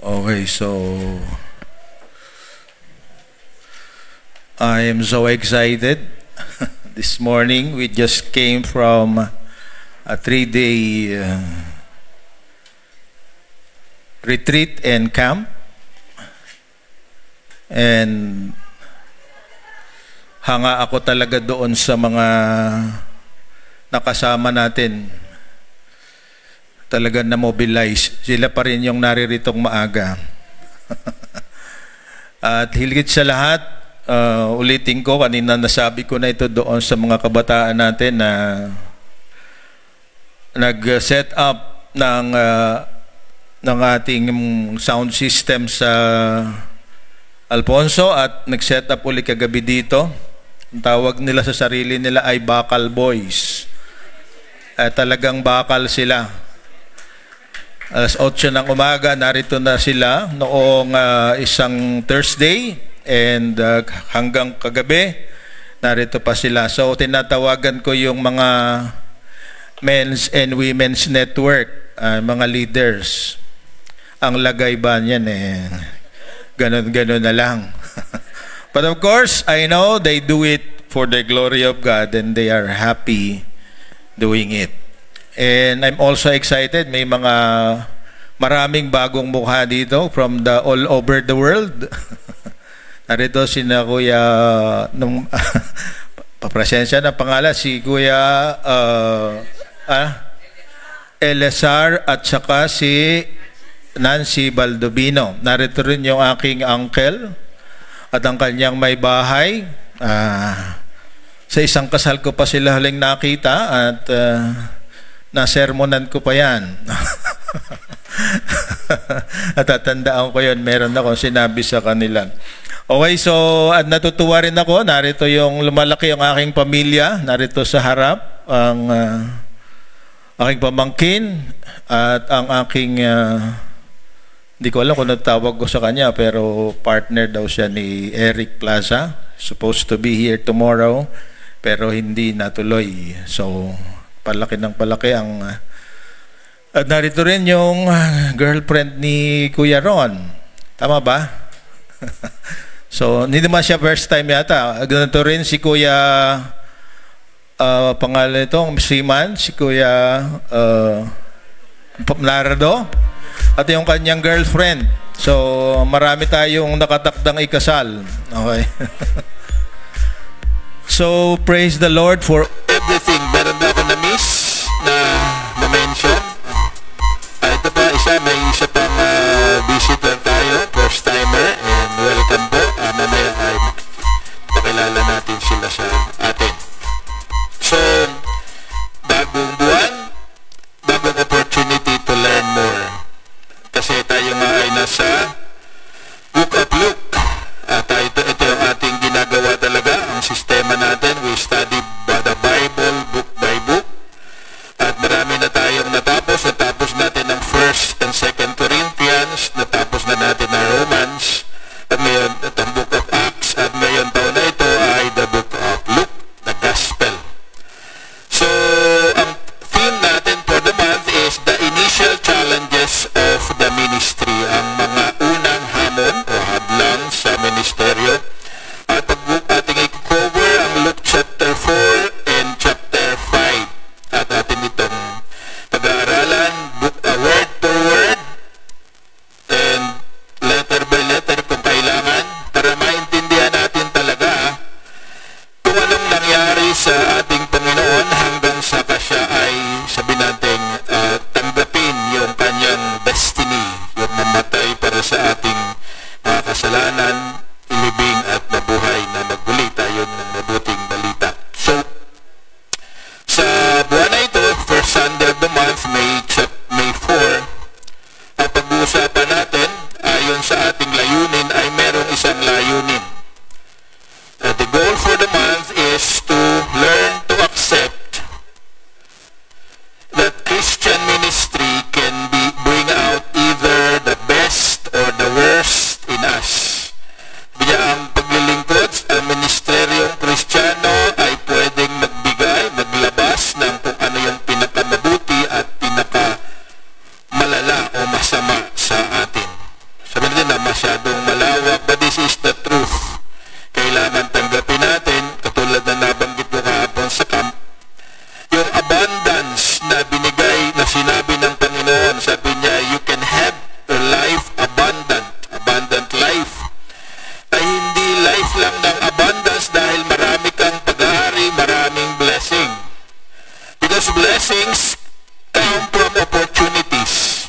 Okay, so I am so excited. This morning we just came from a 3-day retreat and camp, and hanga ako talaga doon sa mga nakasama natin. Talaga na-mobilize. Sila pa rin yung nariritong maaga. At higit sa lahat, ulitin ko, kanina nasabi ko na ito doon sa mga kabataan natin na nag-set up ng ating sound system sa Alfonso at nag-set up ulit kagabi dito. Ang tawag nila sa sarili nila ay Bakal Boys. Talagang bakal sila. Alas 8 ng umaga, narito na sila noong isang Thursday, and hanggang kagabi, narito pa sila. So, tinatawagan ko yung mga men's and women's network, mga leaders. Ang lagay ba niyan ganon-ganon na lang. But of course, I know they do it for the glory of God, and they are happy doing it. And I'm also excited, may mga maraming bagong mukha dito from all over the world. Narito si na Kuya, papresensya ng pangalan, si Kuya Elazar at saka si Nancy Baldovino. Narito rin yung aking uncle at ang kanyang may bahay. Sa isang kasal ko pa sila huling nakita at nasermonan ko pa yan. Natatandaan ko yun, meron akong sinabi sa kanila. Okay, so at natutuwa rin ako, narito yung lumalaki ang aking pamilya, narito sa harap ang aking pamangkin at ang aking hindi ko alam kung natawag ko sa kanya, pero partner daw siya ni Eric Plaza, supposed to be here tomorrow pero hindi natuloy. So palaki ng palaki ang at narito rin yung girlfriend ni Kuya Ron. Tama ba? So, hindi naman siya first time yata. Ganito rin si Kuya pangalan itong Siman, si Kuya Nardo at yung kanyang girlfriend. So, marami tayong nakatakdang ikasal. Okay. So, praise the Lord for everything. Meron ba ako na-miss na ma-mention? Ito pa, may isa pang visitor tayo, first timer, and welcome po. Mamaya ay pakilala natin sila sa atin. So, bagong buwan, bagong opportunity to learn more. Kasi tayo nga ay nasa Book of Luke. Ito yung ating ginagawa talaga, ang sistema natin. We study the Bible, book by book. At marami na tayong natapos. Natapos natin ang 1st and 2nd Corinthians. Natapos na natin ang Romans. At ngayon, ang Book of Acts. At ngayon, taon na ito ay the Book of Luke, the Gospel. So, ang abundance na binigay, na sinabi ng Panginoon. Sabi niya, you can have a life abundant, abundant life. Ay hindi life lang ng abundance dahil marami kang pag-aari, maraming blessing. Because blessings come from opportunities.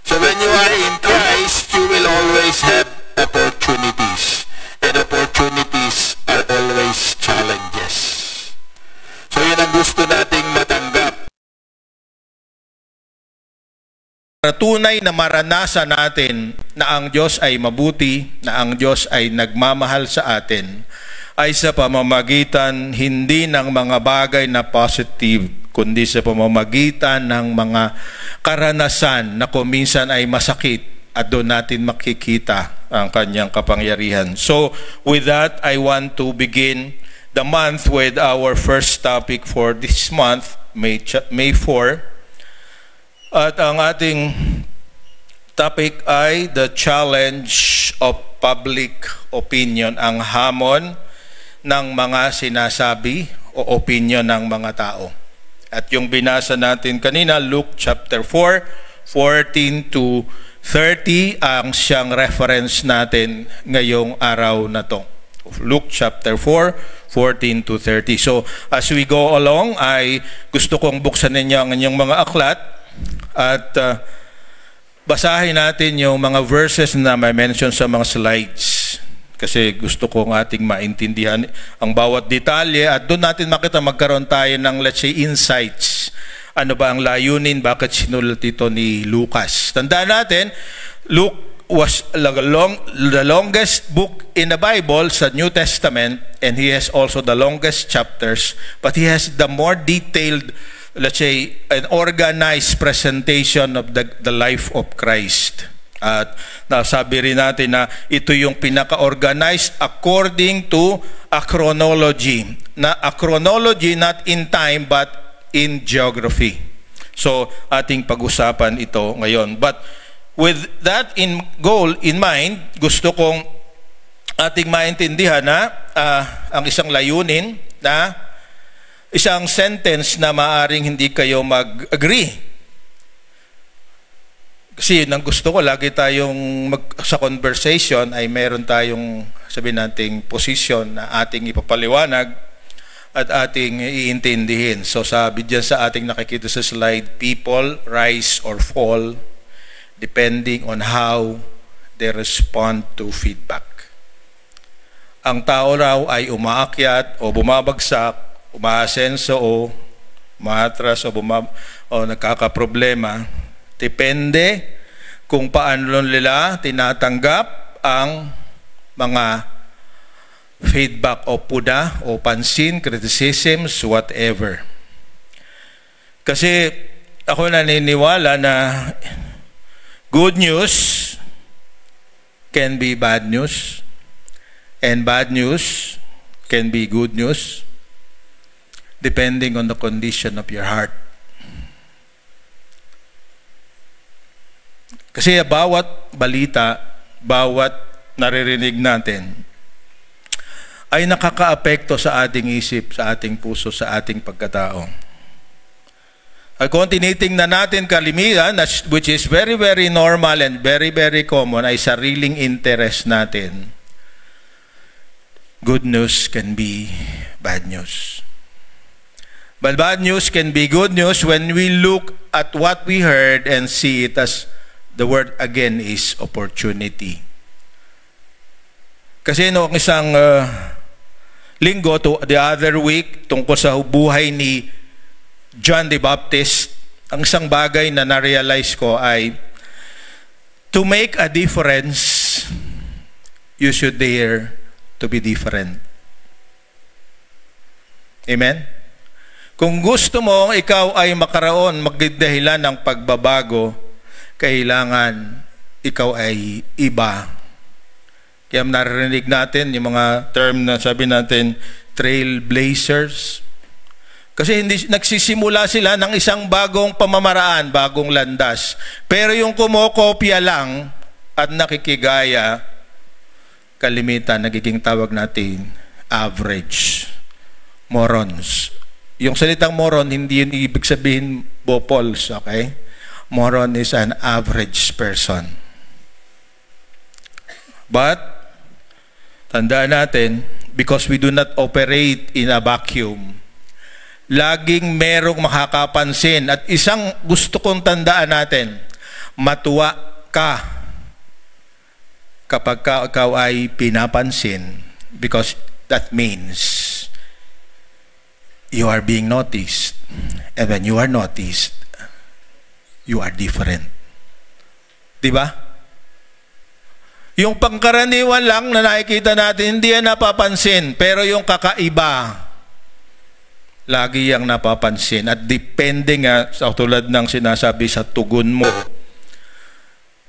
So when you are in Christ, you will always have opportunities. And opportunities are always challenges. So yun ang gusto nating matanggap. Tunay na maranasan natin na ang Diyos ay mabuti, na ang Diyos ay nagmamahal sa atin, ay sa pamamagitan hindi ng mga bagay na positive, kundi sa pamamagitan ng mga karanasan na kuminsan ay masakit at doon natin makikita ang kanyang kapangyarihan. So with that, I want to begin the month with our first topic for this month, May 4. At ang ating topic ay the challenge of public opinion, ang hamon ng mga sinasabi o opinion ng mga tao. At yung binasa natin kanina, Luke chapter 4, 14 to 30, ang siyang reference natin ngayong araw na to. Luke chapter 4, 14 to 30. So as we go along, ay gusto kong buksan ninyo ang inyong mga aklat at basahin natin yung mga verses na may mention sa mga slides. Kasi gusto kong ating maintindihan ang bawat detalye at doon natin makita magkaroon tayo ng, let's say, insights. Ano ba ang layunin? Bakit sinulat ito ni Lucas? Tandaan natin, Luke was the longest book in the Bible sa New Testament, and he has also the longest chapters, but he has the more detailed, let's say, an organized presentation of the life of Christ. At nasabi rin natin na ito yung pinaka-organized according to a chronology. Na a chronology not in time but in geography. So ating pag-usapan ito ngayon. But with that goal in mind, gusto kong ating maintindihan na ang isang layunin na isang sentence na maaring hindi kayo mag-agree. Kasi yun ang gusto ko, lagi tayong sa conversation ay meron tayong, sabihin nating, position na ating ipapaliwanag at ating iintindihin. So sabi dyan sa ating nakikita sa slide, people rise or fall depending on how they respond to feedback. Ang tao raw ay umaakyat o bumabagsak, umaasenso o umaatras o nagkakaproblema. Depende kung paano nila tinatanggap ang mga feedback o puda o pansin, criticisms, whatever. Kasi ako naniniwala na good news can be bad news and bad news can be good news depending on the condition of your heart. Kasi bawat balita, bawat naririnig natin ay nakakaapekto sa ating isip, sa ating puso, sa ating pagkatao. At kung tinitingnan natin kalimitan, which is very, very normal and very, very common, ay sariling interest natin. Good news can be bad news. But bad news can be good news when we look at what we heard and see it as the word again is opportunity. Kasi noong isang linggo to the other week tungkol sa buhay ni John the Baptist, ang isang bagay na na-realize ko ay to make a difference, you should dare to be different. Amen? Kung gusto mo ikaw ay makaroon, magdahilan ng pagbabago, kailangan ikaw ay iba. Kaya narinig natin yung mga term na sabi natin, trailblazers. Kasi hindi nagsisimula sila ng isang bagong pamamaraan, bagong landas. Pero yung kumokopya lang at nakikigaya, kalimitan, nagiging tawag natin, average, morons. Yung salitang moron, hindi yun ibig sabihin bopols, okay? Moron is an average person. But, tandaan natin, because we do not operate in a vacuum, laging merong makakapansin. At isang gusto kong tandaan natin, matuwa ka kapag ikaw ay pinapansin, because that means you are being noticed. And when you are noticed, you are different. Diba? Yung pangkaraniwan lang na nakikita natin, hindi yan napapansin. Pero yung kakaiba, lagi yang napapansin. At depende nga, tulad ng sinasabi sa tugon mo,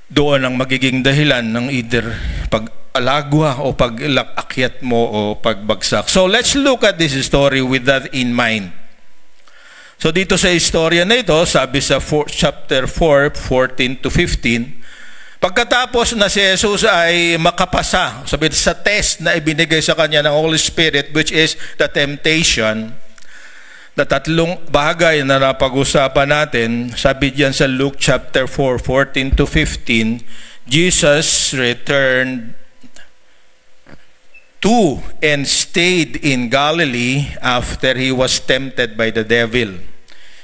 doon ang magiging dahilan ng either pag-alagwa o pag-akyat mo o pagbagsak. So let's look at this story with that in mind. So dito sa istorya na ito, sabi sa chapter 4, 14 to 15, pagkatapos na si Jesus ay makapasa, sabi sa test na ibinigay sa kanya ng Holy Spirit, which is the temptation, na tatlong bagay na napag-usapan natin, sabi diyan sa Luke chapter 4, 14 to 15, Jesus returned to and stayed in Galilee after he was tempted by the devil.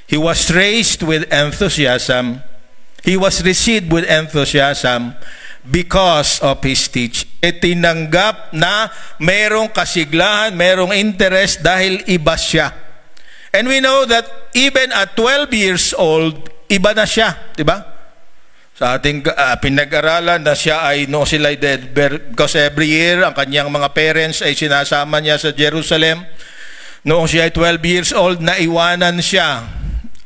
He was raised with enthusiasm. He was received with enthusiasm because of his teaching. Tinanggap na mayroong kasiglahan, mayroong interest dahil iba siya. And we know that even at 12 years old, iba na siya, di ba? Sa ating pinag-aralan na siya ay no sila dead, because every year ang kanyang mga parents ay sinasama niya sa Jerusalem. Noong siya ay 12 years old, naiwanan siya.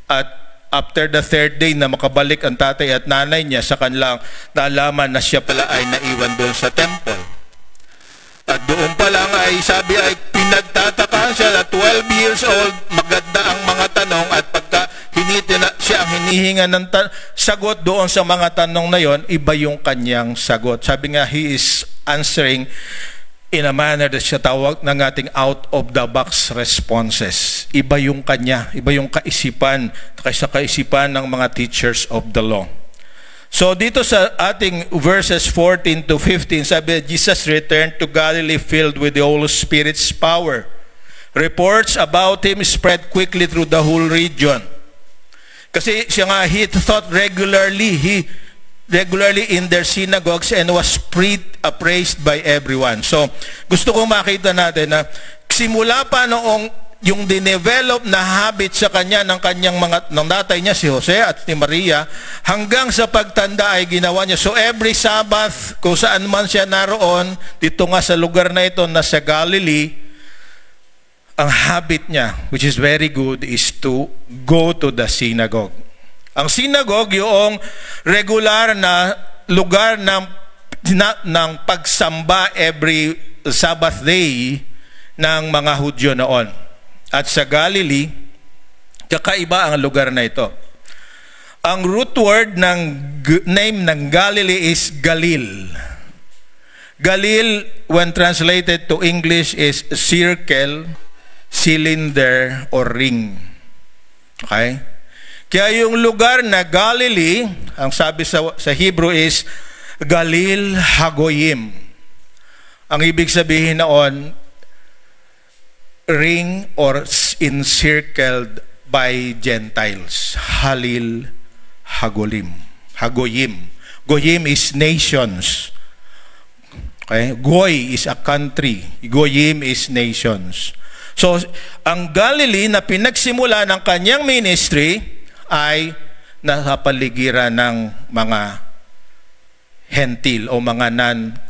At after the third day na makabalik ang tatay at nanay niya sa kanilang nalaman na siya pala ay naiwan doon sa temple. At doon pa lang ay sabi ay pinagtataka siya na 12 years old, maganda ang mga tanong, at pagka siya ang hinihinga ng sagot doon sa mga tanong na yon, iba yung kanyang sagot. Sabi nga, he is answering in a manner that siya tawag ng ating out-of-the-box responses. Iba yung kanya, iba yung kaisipan kaysa kaisipan ng mga teachers of the law. So dito sa ating verses 14 to 15, sabi, Jesus returned to Galilee filled with the Holy Spirit's power. Reports about him spread quickly through the whole region. Kasi siya nga, he taught regularly in their synagogues and was praised by everyone. So gusto kong makita natin na simula pa noong yung dinevelop na habit sa kanya ng kanyang ng tatay niya si Jose at ni Maria, hanggang sa pagtanda ay ginawa niya. So every Sabbath, kung saan man siya naroon, dito nga sa lugar na ito na sa Galilee, ang habit niya, which is very good, is to go to the synagogue. Ang synagogue, yung regular na lugar ng pagsamba every Sabbath day ng mga Hudyo noon. At sa Galilee, kakaiba ang lugar na ito. Ang root word ng name ng Galilee is Galil. Galil, when translated to English, is circle, cylinder, or ring. Okay? Kaya yung lugar na Galilee, ang sabi sa Hebrew is Galil Hagoyim. Ang ibig sabihin noon, ring or encircled by Gentiles. Halil Hagolim. Hagoyim. Goyim is nations. Okay? Goy is a country. Goyim is nations. So, ang Galilee na pinagsimula ng kanyang ministry ay nasa paligiran ng mga Hentil o mga non-Jews.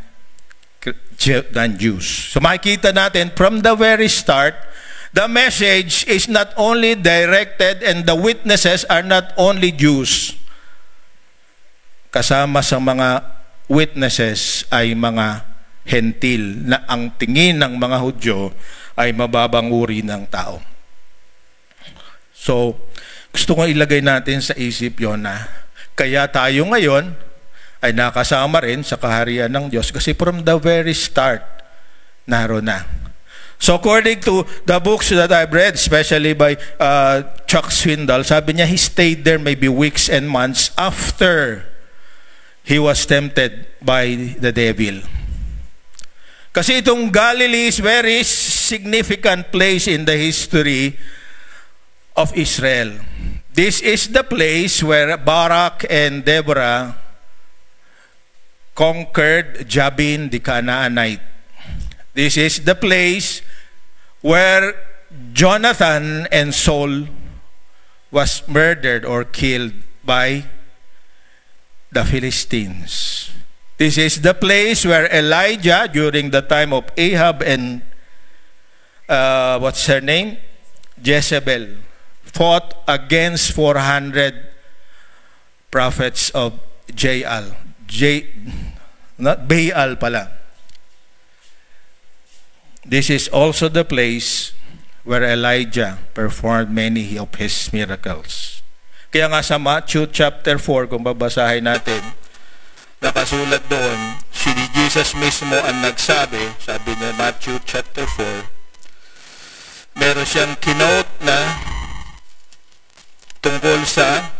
So makikita natin from the very start, the message is not only directed and the witnesses are not only Jews. Kasama sa mga witnesses ay mga Hentil na ang tingin ng mga Hudyo ay mababang uri ng tao. So, gusto ko ilagay natin sa isip yon na kaya tayo ngayon ay nakasama rin sa kaharian ng Diyos kasi from the very start, naroon na. So according to the books that I've read, especially by Chuck Swindoll, sabi niya he stayed there maybe weeks and months after he was tempted by the devil. Kasi itong Galilee is very significant place in the history of Israel. This is the place where Barak and Deborah conquered Jabin the Canaanite. This is the place where Jonathan and Saul was murdered or killed by the Philistines. This is the place where Elijah, during the time of Ahab and what's her name? Jezebel, fought against 400 prophets of Baal pala. This is also the place where Elijah performed many of his miracles. Kaya nga sa Matthew chapter 4, kung babasahin natin, nakasulat doon, si Jesus mismo ang nagsabi, sabi niya Matthew chapter 4, meron siyang kinote na tungkol sa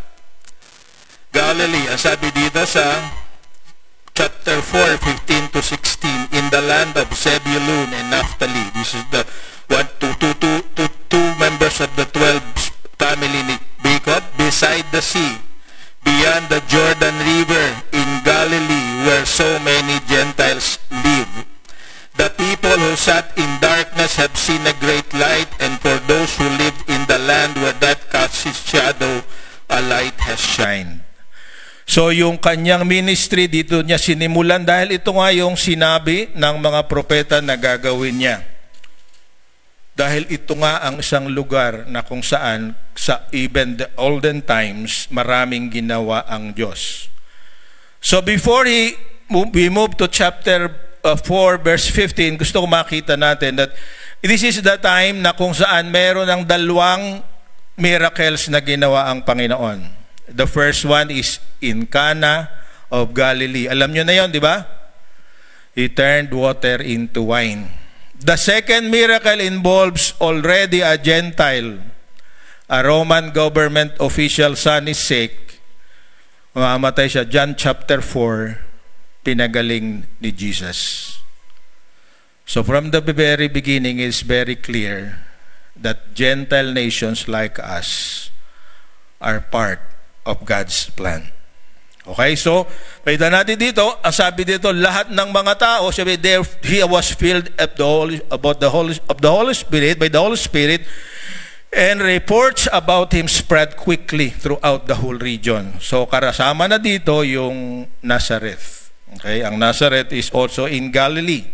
Galilee. Ang sabi dito sa chapter 4, 15 to 16, in the land of Zebulun and Naphtali. This is the two members of the 12 family ni Jacob, beside the sea, beyond the Jordan River, in Galilee, where so many Gentiles live. The people who sat in darkness have seen a great light, and for those who lived in the land where that casts its shadow, a light has shined. So yung kanyang ministry dito niya sinimulan dahil ito nga yung sinabi ng mga propeta na gagawin niya. Dahil ito nga ang isang lugar na kung saan sa even the olden times maraming ginawa ang Diyos. So before we move to chapter 4 verse 15, gusto ko makita natin that this is the time na kung saan meron ng dalawang miracles na ginawa ang Panginoon. The first one is in Cana of Galilee. Alam nyo na yun, di ba? He turned water into wine. The second miracle involves already a Gentile, a Roman government official, son is sick. Mamamatay siya. John chapter 4, pinagaling ni Jesus. So from the very beginning, it's very clear that Gentile nations like us are part of God's plan. Okay, so pwede natin dito, ang sabi dito, lahat ng mga tao, sabi there, he was filled by the Holy Spirit, and reports about him spread quickly throughout the whole region. So karasama na dito yung Nazareth. Okay, ang Nazareth is also in Galilee.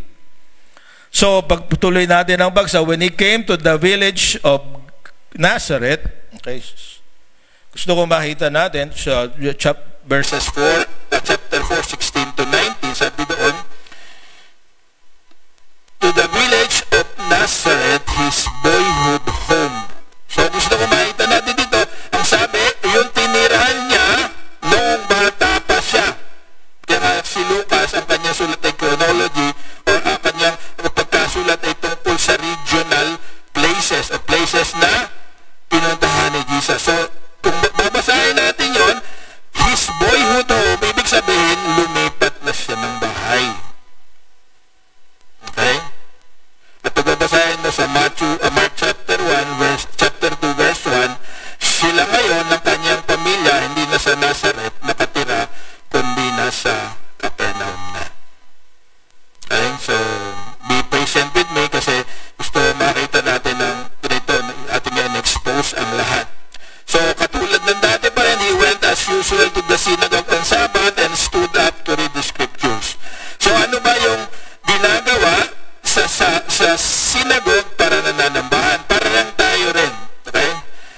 So pagtuloy natin ang bagsa, when he came to the village of Nazareth, okay, gusto ko makita natin sa verses 4, chapter 4, 16 to 19, sabi doon, to the village of Nazareth, his boyhood home. So gusto ko makita natin dito, ang sabi, yung tinirahan niya noong bata pa siya. Kaya si Lucas, ang kanyang sulat ay chronology, o ang kanyang pagkasulat ay tungkol sa regional places, o places na pinuntahan ni Jesus. So, kung babasahin natin yon, his boyhood home, ibig sabihin, lumipat na siya ng bahay. Okay? At pag babasahin mo sa Mark chapter 2, verse 1, sila ngayon ng kanyang pamilya, hindi na sa Nazareth nakatira, kundi nasa Capernaum na. Okay? So, be patient with me kasi gusto makita natin ng ganito, ating yan-expose ang lahat. So, katulad ng dati pa rin, he went as usual to the synagogue on Sabbath and stood up to read the scriptures. So, ano ba yung ginagawa sa synagogue para nananambahan? Para lang tayo rin. Okay?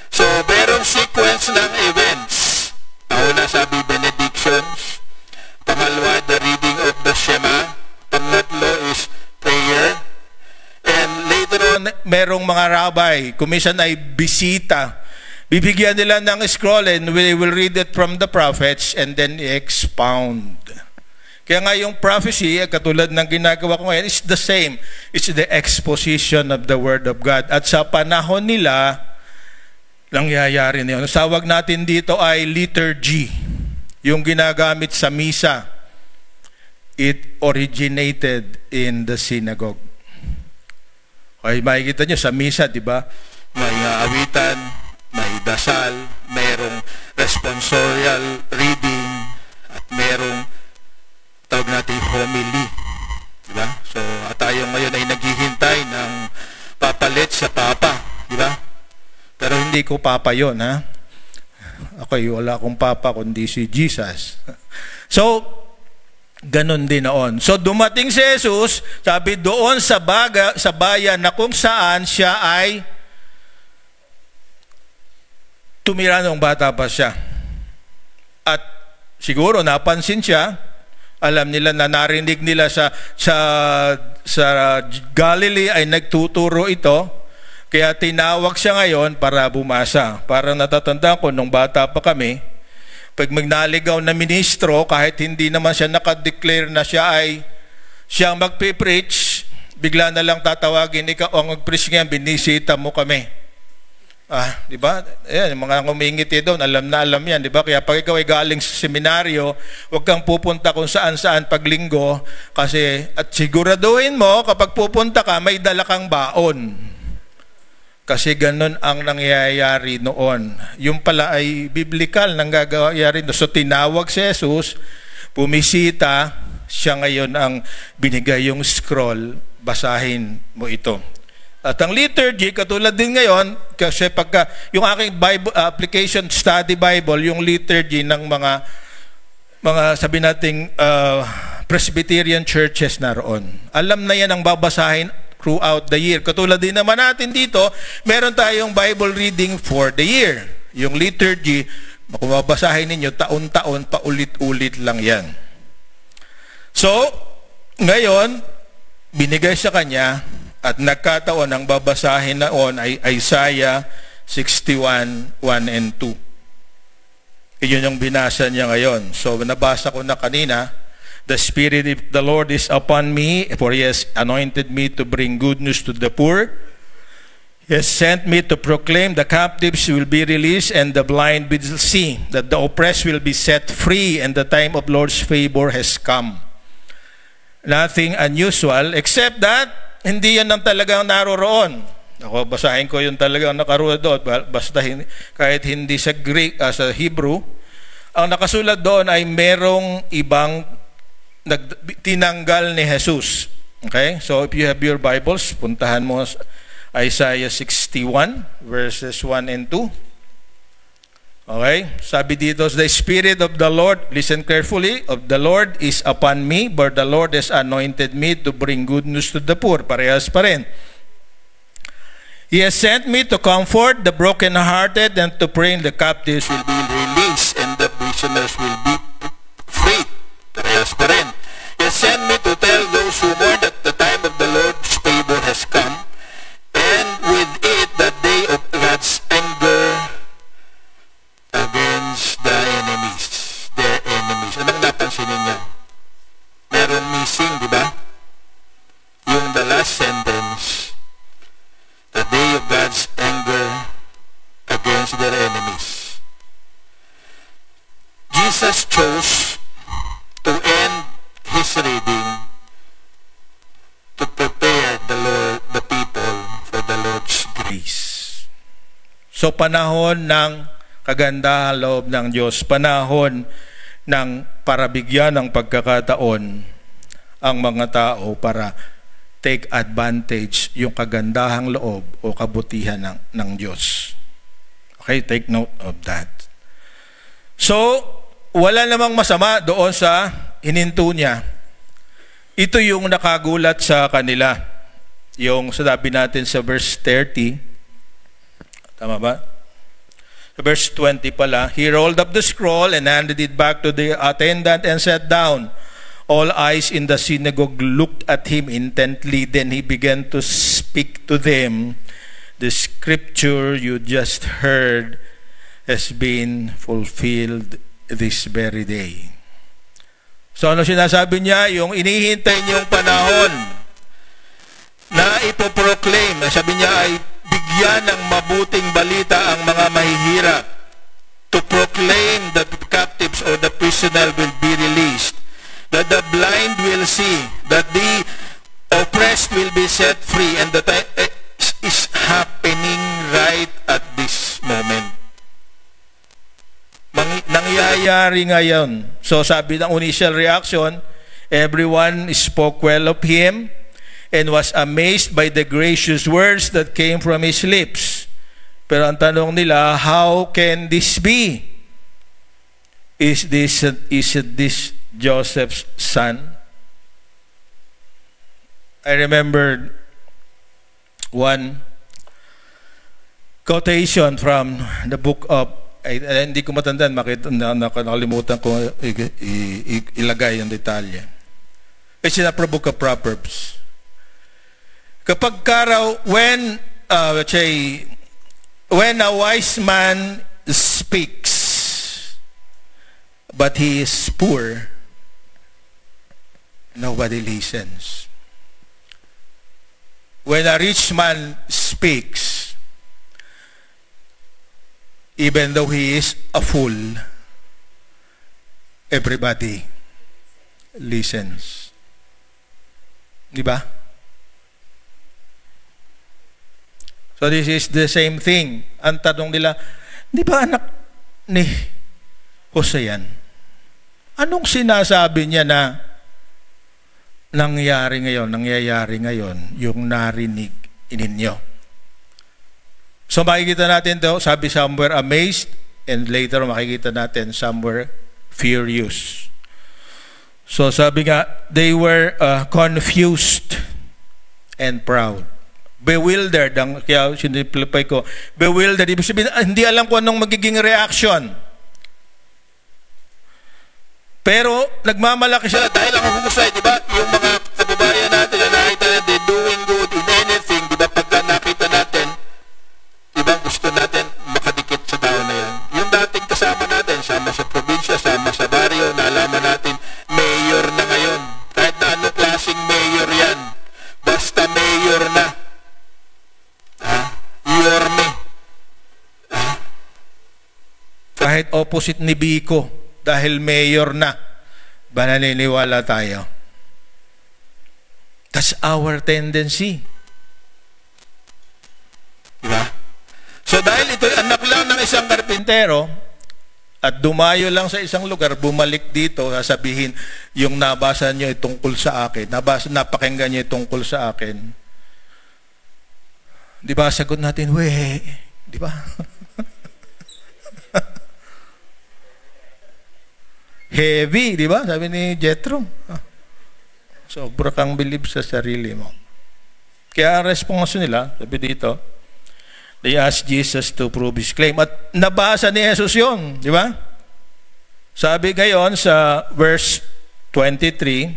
So, merong sequence ng events. Una, sabi, benedictions. Pangalawa, the reading of the Shema. Pangatlo is prayer. And later on, merong mga rabbi, kumisan ay bisita. Bibigyan nila ng scroll and we will read it from the prophets and then expound. Kaya nga yung prophecy, katulad ng ginagawa ko ngayon, is the same. It's the exposition of the Word of God. At sa panahon nila, nangyayari na yun. Ang tawag natin dito ay liturgy. Yung ginagamit sa misa. It originated in the synagogue. Okay, makikita nyo sa misa, di ba? May awitan, may dasal, mayroong responsorial reading, at mayroong tawag natin homily. Di ba? So, at tayo ngayon ay naghihintay ng papalit sa papa. Di ba? Pero hindi ko papa yon, ha? Okay, wala akong papa kundi si Jesus. So, ganon din noon. So, dumating si Jesus, sabi doon sa bayan na kung saan siya ay tumira nung bata pa siya. At siguro napansin siya, alam nila na narinig nila sa Galilee ay nagtuturo ito, kaya tinawag siya ngayon para bumasa. Parang natatandaan ko nung bata pa kami, pag magnaligaw na ministro, kahit hindi naman siya nakadeclare na siya ay siyang magpipreach, bigla na lang tatawagin, ikaw ang mag-preach ngayon, binisita mo kami. Di ba? Ayan, yung mga ngumingiti doon, alam na alam yan, di ba? Kaya pag ikaw ay galing sa seminaryo, huwag kang pupunta kung saan-saan paglinggo, kasi, at siguraduhin mo, kapag pupunta ka, may dala kang baon. Kasi ganun ang nangyayari noon. Yung pala ay biblical nang gagawin. So tinawag si Jesus, pumisita, siya ngayon ang binigay yung scroll, basahin mo ito. At ang liturgy, katulad din ngayon, kasi pagka, yung aking Bible, application study Bible, yung liturgy ng mga sabi nating Presbyterian churches na roon. Alam na yan ang babasahin throughout the year. Katulad din naman natin dito, meron tayong Bible reading for the year. Yung liturgy, kung mabasahin ninyo, taon-taon, paulit-ulit lang yan. So, ngayon, binigay sa kanya, at nagkataon ang babasahin noon ay Isaiah 61:1 and 2. Iyon yung binasa niya ngayon. So, nabasa ko na kanina, the Spirit of the Lord is upon me, for He has anointed me to bring good news to the poor. He has sent me to proclaim the captives will be released and the blind will see, that the oppressed will be set free and the time of Lord's favor has come. Nothing unusual except that hindi yan ang talagang naroroon. Ako, basahin ko yung talagang nakaroon doon. Basta kahit hindi sa Greek, sa Hebrew, ang nakasulat doon ay merong ibang tinanggal ni Jesus. Okay? So if you have your Bibles, puntahan mo Isaiah 61 verses 1 and 2. Okay? Sabi dito, the Spirit of the Lord, listen carefully, of the Lord is upon me, for the Lord has anointed me to bring good news to the poor. Parehas pa rin. He has sent me to comfort the brokenhearted and to bring the captives will be released and the prisoners will be free. Parehas pa rin. He has sent me to tell those who mourn that the time of the Lord's favor has come, and with it the day of God's anger against the enemies, their enemies. Anong napansin ninyo? Meron missing, di ba? Yung the last sentence, the day of God's anger against their enemies. Jesus chose to end his reading to prepare the people for the Lord's grace. So panahon ng kagandahan loob ng Diyos, panahon ng para bigyan ng pagkakataon ang mga tao para take advantage yung kagandahang loob o kabutihan ng Diyos. Okay, take note of that. So, wala namang masama doon sa hininto niya. Ito yung nakagulat sa kanila. Yung sabi natin sa verse 30. Tama ba? Verse 20 pala, he rolled up the scroll and handed it back to the attendant and sat down. All eyes in the synagogue looked at him intently. Then he began to speak to them. The scripture you just heard has been fulfilled this very day. So ano sinasabi niya? Yung inihintay niyong panahon na ipoproclaim, sabi niya ay bigyan ng mabuting balita ang mga mahihirap, to proclaim that the captives or the prisoner will be released, that the blind will see, that the oppressed will be set free, and that is happening right at this moment. Nangyayari ngayon. So sabi ng initial reaction, everyone spoke well of him and was amazed by the gracious words that came from his lips. Pero ang tanong nila, how can this be? Is this Joseph's son? I remember one quotation from the book of, hindi ko matandaan, nakalimutan ko ilagay yung detalye. It's in the book of Proverbs. Kapag karaw, when a wise man speaks, but he is poor, nobody listens. When a rich man speaks, even though he is a fool, everybody listens. Di ba? So this is the same thing. Ang tanong nila, di ba anak ni Jose yan? Anong sinasabi niya na nangyayari ngayon, yung narinig ninyo? So makikita natin to, sabi somewhere amazed, and later makikita natin somewhere furious. So sabi nga, they were confused and proud. Bewildered, kaya sinimplify ko, bewildered, ibig sabihin, hindi alam ko anong magiging reaction. Pero nagmamalaki sila dahil ang humusay, di ba? Yung mga kababayan natin na nakita na they're doing good in anything, di ba? Pagka nakita natin, di ba gusto natin makadikit sa tao na yan. Yung dating kasama natin, sama sa probinsya, sama sa baryo, nalaman natin, mayor na ngayon. Kahit na anong klaseng mayor yan. Basta mayor na. Yorme. Kahit opposite ni Biko, dahil mayor na, ba naniniwala tayo? That's our tendency. Diba? So dahil ito anak lang ng isang karpintero at dumayo lang sa isang lugar, bumalik dito, sasabihin yung nabasa niyo tungkol sa akin, napakinggan niyo tungkol sa akin. Diba sagot natin, we, diba? Heavy, diba? Sabi ni Jethro. Sobra kang believe sa sarili mo. Kaya ang response nila, sabi dito, they asked Jesus to prove his claim. At nabasa ni Jesus yun, di ba? Sabi ngayon sa verse 23,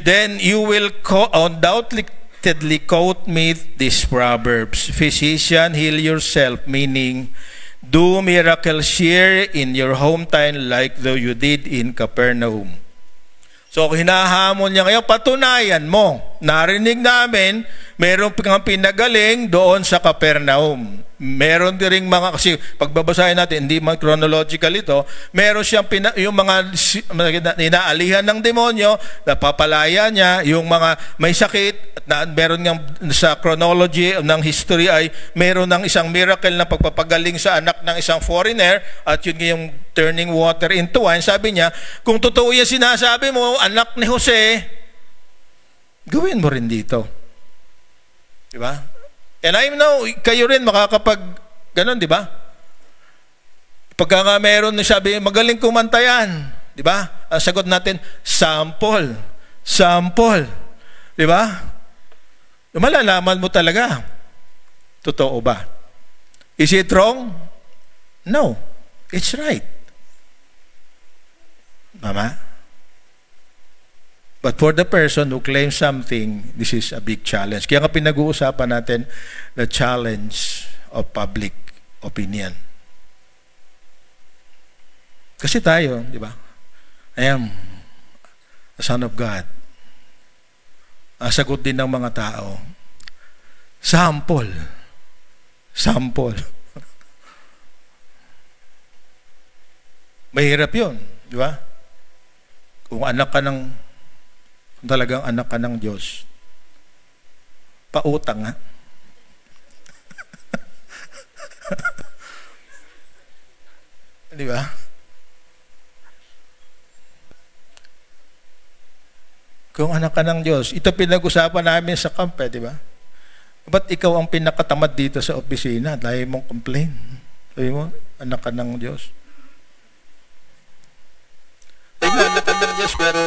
then you will undoubtedly quote me these proverbs. Physician, heal yourself, meaning do miracles here in your hometown like though you did in Capernaum. So hinahamon niya ngayon, patunayan mo. Narinig namin, meron kang pinagaling doon sa Capernaum. Meron din ring mga, kasi pagbabasahin natin, hindi man chronological ito, meron siyang yung mga inaalihan ng demonyo, napapalaya niya, yung mga may sakit, na meron nga sa chronology ng history ay meron ng isang miracle na pagpapagaling sa anak ng isang foreigner, at yun yung turning water into wine. Sabi niya, kung totoo yan sinasabi mo, anak ni Jose, gawin mo rin dito. Diba? And I know, kayo rin makakapag ganon, di ba? Pagka nga meron na sabi, magaling kumanta yan. Di ba? Ang sagot natin, sample. Sample. Di ba? Malalaman mo talaga. Totoo ba? Is it wrong? No. It's right. Mama? But for the person who claims something, this is a big challenge. Kaya nga pinag-uusapan natin the challenge of public opinion. Kasi tayo, di ba? I am a son of God. Ang sagot din ng mga tao, sample. Sample. Mahirap yun, di ba? Kung talagang anak ka ng Diyos, pautang nga. Di ba? Kung anak ka ng Diyos, ito pinag-usapan namin sa camp, di ba? Ba't ikaw ang pinakatamad dito sa opisina? Dahil mong complain. Sabi mo, anak ka ng Diyos. Ay, anak ka ng Diyos, pero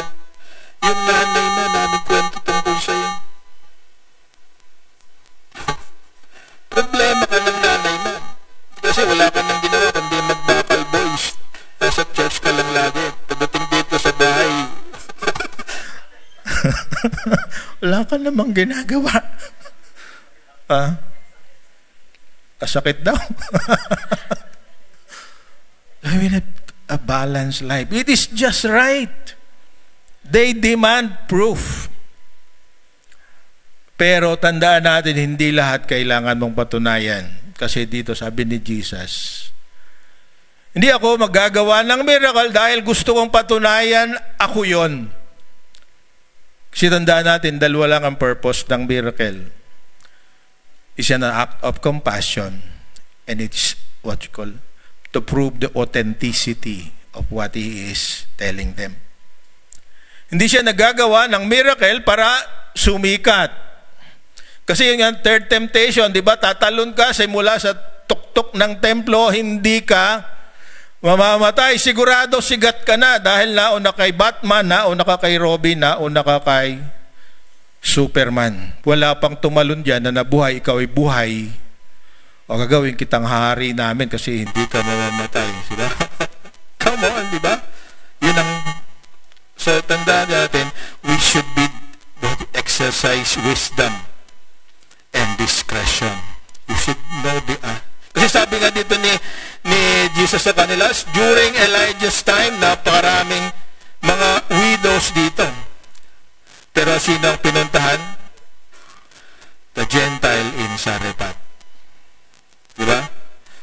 yung nanay mo, namin kwento tungkol sa'yo. Problema ka ng nanay mo. Kasi wala ka nang ginawa, kundi mag-vocal boys. Nasa church ka lang lagi. Pagdating dito sa bahay, wala ka namang ginagawa. Kasakit daw. I mean, a balanced life. It is just right. They demand proof. Pero tandaan natin, hindi lahat kailangan mong patunayan. Kasi dito sabi ni Jesus, hindi ako magagawa ng miracle dahil gusto kong patunayan ako yon. Kasi tandaan natin, dalawa lang ang purpose ng miracle. It's an act of compassion, and it's what you call to prove the authenticity of what He is telling them. Hindi siya nagagawa ng miracle para sumikat. Kasi yung third temptation, di ba, tatalon ka simula sa tuktok ng templo, hindi ka mamamatay. Sigurado sigat ka na dahil nauna kay Batman, nauna ka kay Robin, nauna ka kay Superman. Wala pang tumalon dyan na nabuhay, ikaw ay buhay. O gagawin kitang hari namin kasi hindi ka mamamatay. Sila? Come on, di ba? Yun ang sa tandaan natin, we should be exercise wisdom and discretion. You should know the kasi sabi nga dito ni Jesus sa kanila, during Elijah's time, napakaraming mga widows dito. Pero sino ang pinuntahan? The Gentile in Sarephat. Diba?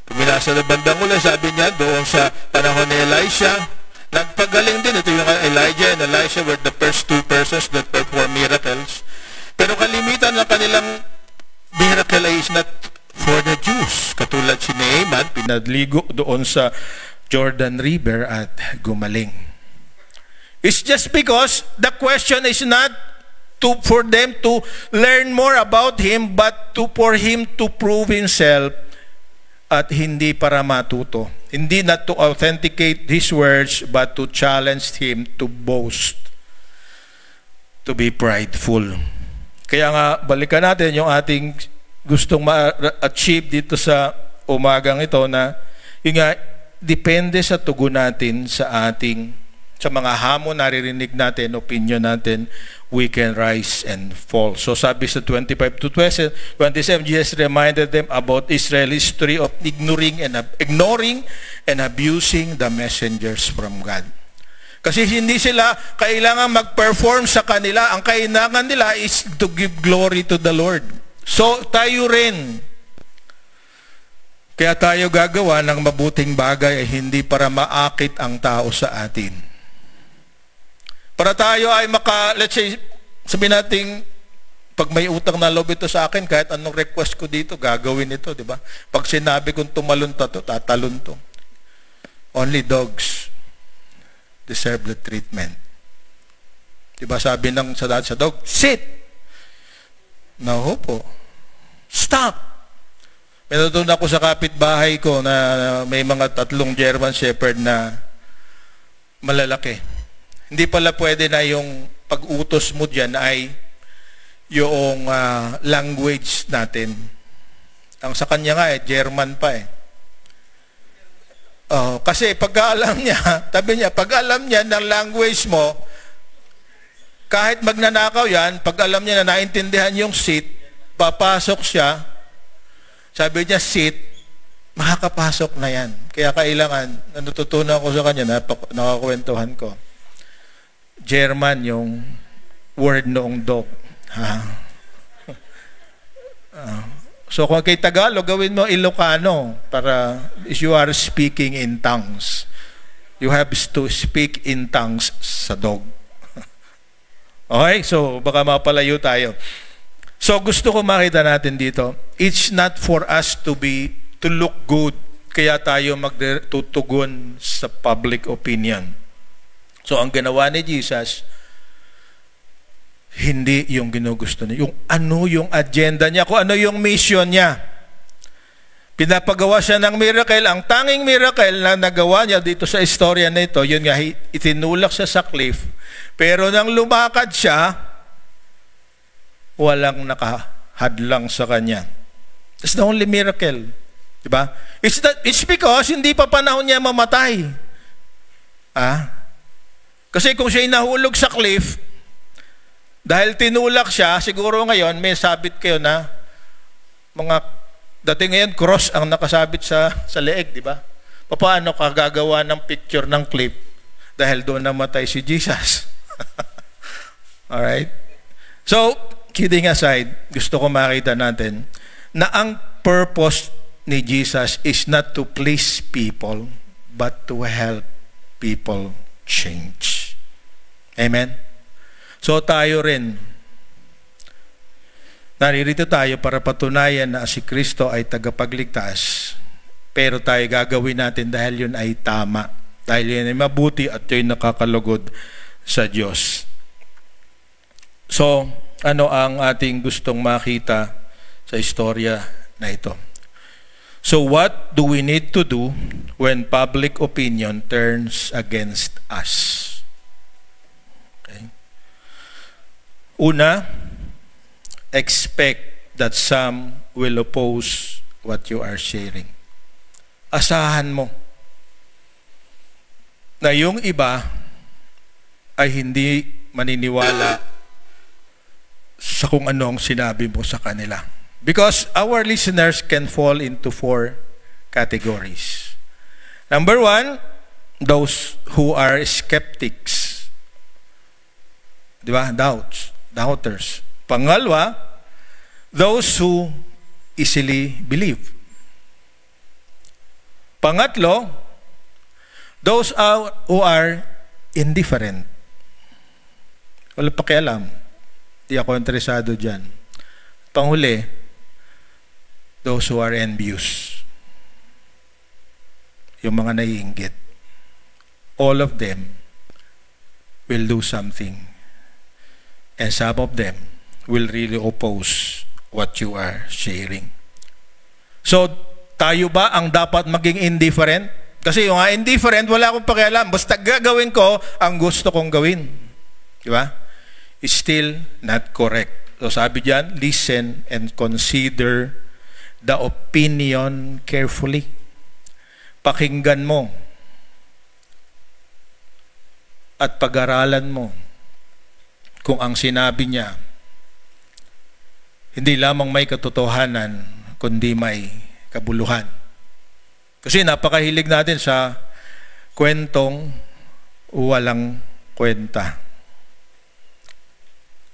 Pag minasa na bandang ula, sabi niya, doon sa panahon ni Elisha, nagpagaling din. Ito yung Elijah and Elisha were the first two persons that perform miracles. Pero kalimitan ng kanilang miracle is not for the Jews. Katulad si Naaman, pinadligo doon sa Jordan River at gumaling. It's just because the question is not for them to learn more about Him, but for Him to prove Himself at hindi para matuto. Hindi not to authenticate His words, but to challenge Him to boast, to be prideful. Kaya nga, balikan natin yung ating gustong ma-achieve dito sa umagang ito na yung nga, depende sa tugon natin sa mga hamon naririnig natin, opinion natin, we can rise and fall. So sabi sa 25 to 27, Jesus reminded them about Israel's history of ignoring and abusing the messengers from God. Kasi hindi sila kailangan mag-perform sa kanila. Ang kailangan nila is to give glory to the Lord. So, tayo rin. Kaya tayo gagawa ng mabuting bagay ay hindi para maakit ang tao sa atin. Para tayo ay let's say, sabihin natin, pag may utang na loob ito sa akin, kahit anong request ko dito, gagawin ito, di ba? Pag sinabi kong tumalon to, tatalon to. Only dogs deserve the treatment. Di ba sabi sa dog, sit! No po. Stop! May natutunan ako sa kapitbahay ko na may mga 3 German Shepherd na malalaki. Hindi pala pwede na yung pag-utos mo dyan ay yung language natin. Ang sa kanya nga German pa kasi pag-alam niya, tabi niya, pag-alam niya ng language mo, kahit magnanakaw yan, pag-alam niya na naintindihan yung sit, papasok siya, sabi niya sit, makakapasok na yan. Kaya kailangan, natutunan ko sa kanya, nakakwentuhan ko. German yung word noong dog. So kung kay Tagalog, gawin mo Ilocano para if you are speaking in tongues. You have to speak in tongues sa dog. Okay? So baka mapalayo tayo. So gusto ko makita natin dito, it's not for us to look good kaya tayo magtutugon sa public opinion. So ang ginawa ni Jesus, hindi yung ginugusto niya. Yung ano yung agenda niya, kung ano yung mission niya. Pinapagawa siya ng miracle. Ang tanging miracle na nagawa niya dito sa istorya na ito, yun nga, itinulak siya sa cliff. Pero nang lumakad siya, walang nakahadlang sa kanya. That's the only miracle. Diba? It's because hindi pa panahon niya mamatay. Kasi kung siya'y nahulog sa cliff, dahil tinulak siya, siguro ngayon may sabit kayo na mga dating ngayon cross ang nakasabit sa leeg, di ba? Paano ka gagawa ng picture ng clip dahil doon namatay si Jesus? Alright? So, kidding aside, gusto ko makita natin na ang purpose ni Jesus is not to please people but to help people change. Amen? So tayo rin, naririto tayo para patunayan na si Kristo ay tagapagligtas, pero tayo gagawin natin dahil yun ay tama, dahil yun ay mabuti at yun nakakalugod sa Diyos. So, ano ang ating gustong makita sa istorya na ito? So what do we need to do when public opinion turns against us? Una, expect that some will oppose what you are sharing. Asahan mo na yung iba ay hindi maniniwala sa kung ano ang sinabi mo sa kanila. Because our listeners can fall into 4 categories. Number 1, those who are skeptics. Diba? Doubters. Pangalawa, those who easily believe. Pangatlo, those who are indifferent. Wala pakialam. Di ako interesado dyan. Panghuli, those who are envious. Yung mga naiinggit. All of them will do something. And some of them will really oppose what you are sharing. So, tayo ba ang dapat maging indifferent? Kasi yung indifferent, wala akong pakialam. Basta gagawin ko ang gusto kong gawin. Diba? It's still not correct. So sabi diyan, listen and consider the opinion carefully. Pakinggan mo at pag-aralan mo kung ang sinabi niya hindi lamang may katotohanan kundi may kabuluhan. Kasi napakahilig natin sa kwentong walang kwenta.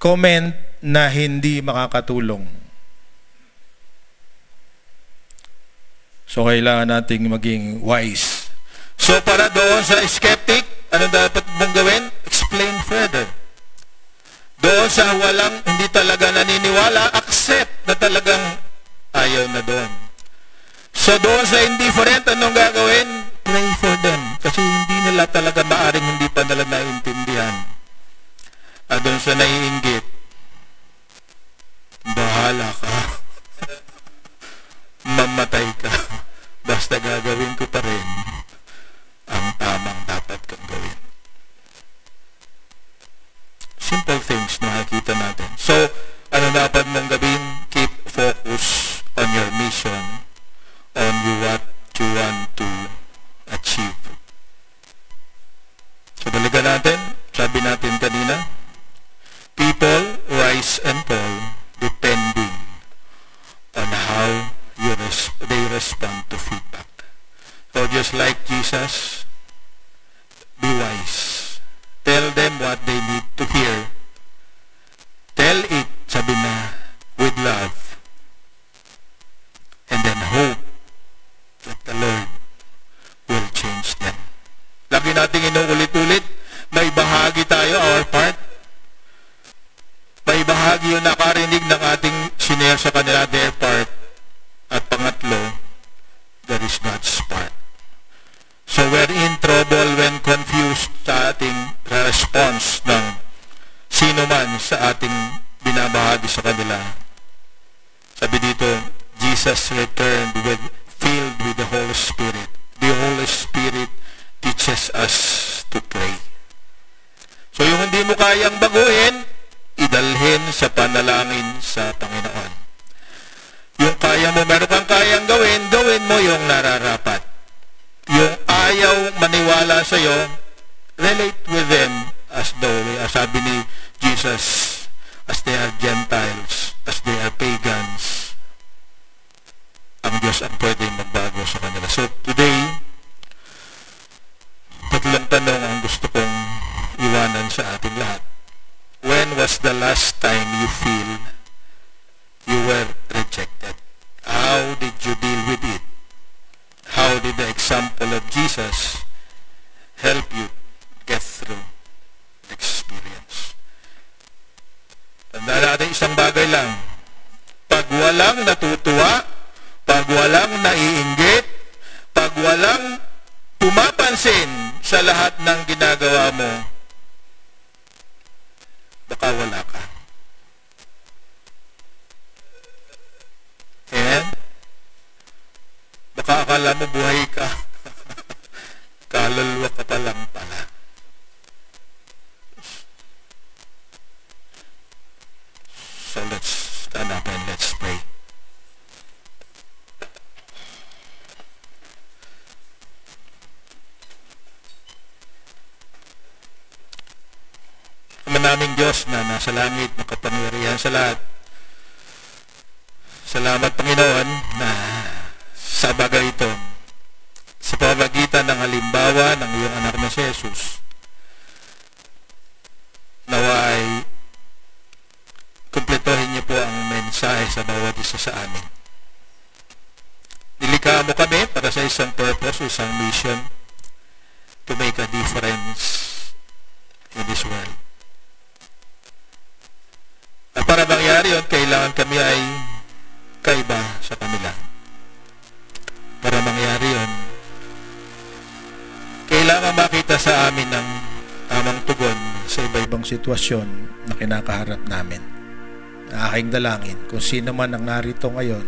Comment na hindi makakatulong. So kailangan nating maging wise. So para doon sa skeptic, ano dapat mong gawin? Explain further. Doon sa walang, hindi talaga naniniwala, accept na talagang ayaw na doon. So doon sa indifferent, anong gagawin? Pray for them. Kasi hindi nila talaga maaring hindi pa nila naiintindihan. At doon sa naiinggit, bahala ka. Mamatay ka. Basta gagawin ko pa rin ang tamang dapat kang gawin. Simple things na nakikita natin. So, ano dapat mong gawin? Keep focus on your mission, on what you want to achieve. So, balikan natin. Sabi natin kanina, people rise and fall depending on how they respond to feedback. So, just like Jesus, be wise. Tell them what they teaches us to pray. So yung hindi mo kayang baguhin, idalhin sa panalangin sa Panginoon. Yung kaya mo, meron kang kayang gawin, gawin mo yung nararapat. Yung ayaw maniwala sa'yo, relate with them as though, sabi ni Jesus, as they are Gentiles, as they are pagans, ang Diyos ang pwedeng magbago sa kanila. So today, tatlong tanong ang gusto kong iwanan sa ating lahat. When was the last time you feel you were rejected? How did you deal with it? How did the example of Jesus help you get through the experience? Tandaan natin isang bagay lang. Pag walang natutuwa, pag walang naiinggit, pag walang pumapansin sa lahat ng ginagawa mo, baka wala ka. Amen? Baka akala mo buhay ka. Kaluluwa ka pa lang pala. So let's stand up and let's pray. Naming Diyos na nasa langit, makapangyarihan sa lahat. Salamat, Panginoon, na sa bagay ito, sa pamamagitan ng halimbawa ng iyong anak na si Jesus, naway kumpletohin niyo po ang mensahe sa bawat isa sa amin. Nilikha mo kami para sa isang purpose, isang mission, to make a difference in this world. At para mangyari yun, kailangan kami ay kaiba sa kanila. Para mangyari yun, kailangan makita sa amin ang tamang tugon sa iba-ibang sitwasyon na kinakaharap namin. Aking dalangin, kung sino man ang narito ngayon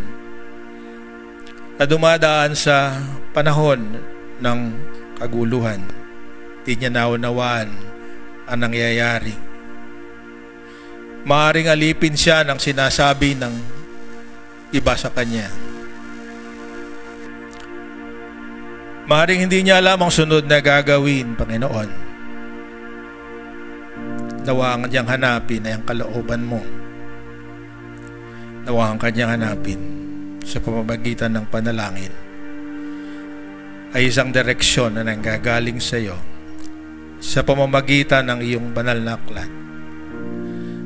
na dumadaan sa panahon ng kaguluhan, di niya naunawaan ang nangyayari. Maaaring alipin siya ng sinasabi ng iba sa kanya. Maaaring hindi niya alam ang sunod na gagawin, Panginoon. Nawa ang kanyang hanapin ay ang kalooban mo. Nawa ang kanyang hanapin sa pamamagitan ng panalangin ay isang direksyon na nanggagaling sa iyo sa pamamagitan ng iyong banal na aklat.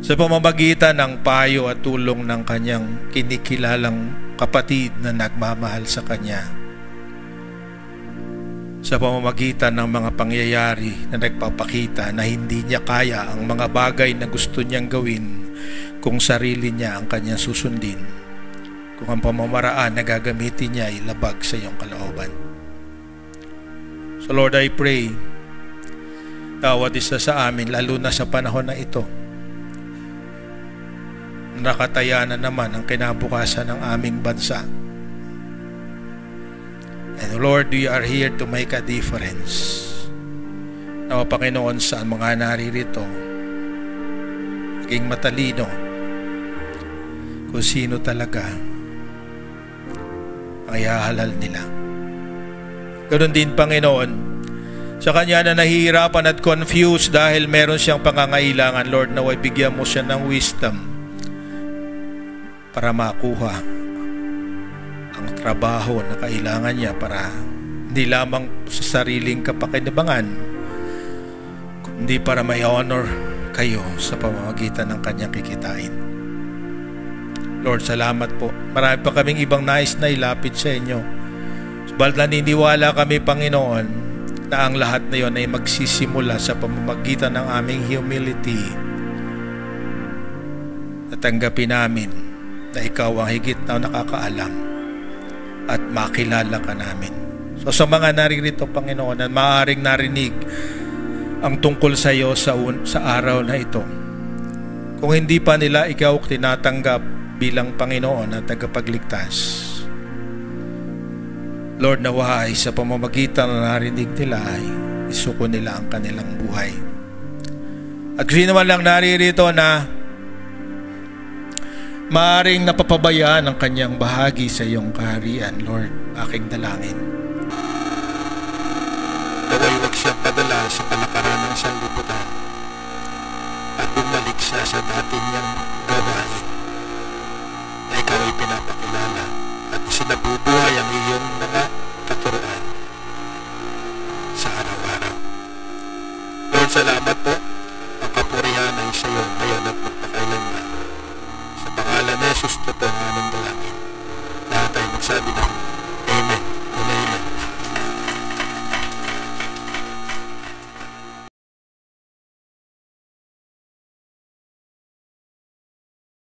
Sa pamamagitan ng payo at tulong ng kanyang kinikilalang kapatid na nagmamahal sa kanya. Sa pamamagitan ng mga pangyayari na nagpapakita na hindi niya kaya ang mga bagay na gusto niyang gawin kung sarili niya ang kanyang susundin. Kung ang pamamaraan na gagamitin niya ay labag sa iyong kalooban. So Lord, I pray, bawat isa sa amin, lalo na sa panahon na ito, nakataya na naman ang kinabukasan ng aming bansa. And Lord, we are here to make a difference. Nawa, Panginoon, sa mga naririto, maging matalino kung sino talaga ang ihahalal nila. Ganoon din, Panginoon, sa kanya na nahihirapan at confused dahil meron siyang pangangailangan, Lord, naway bigyan mo siya ng wisdom para makuha ang trabaho na kailangan niya para hindi lamang sa sariling kapakinabangan, kundi para may honor kayo sa pamamagitan ng kanyang kikitain. Lord, salamat po. Marami pa kaming ibang nais na ilapit sa inyo. Subalit naniniwala kami, Panginoon, na ang lahat na yon ay magsisimula sa pamamagitan ng aming humility. Natanggapin namin na ikaw ang higit na nakakaalam at makilala ka namin. So sa mga naririto, Panginoon, na maaaring narinig ang tungkol sa iyo sa araw na ito, kung hindi pa nila ikaw tinatanggap bilang Panginoon at tagapagligtas, Lord, naway sa pamamagitan na narinig nila ay isuko nila ang kanilang buhay. At sino man lang naririto na maaaring napapabayaan ang kanyang bahagi sa iyong kaharian, Lord, aking dalangin. Naway huwag siyang padala sa kalakaran ng sanlibutan at bumalik siya sa dati niyang gawain na ikaw ay pinapakilala at isinabubuhay ang iyong mga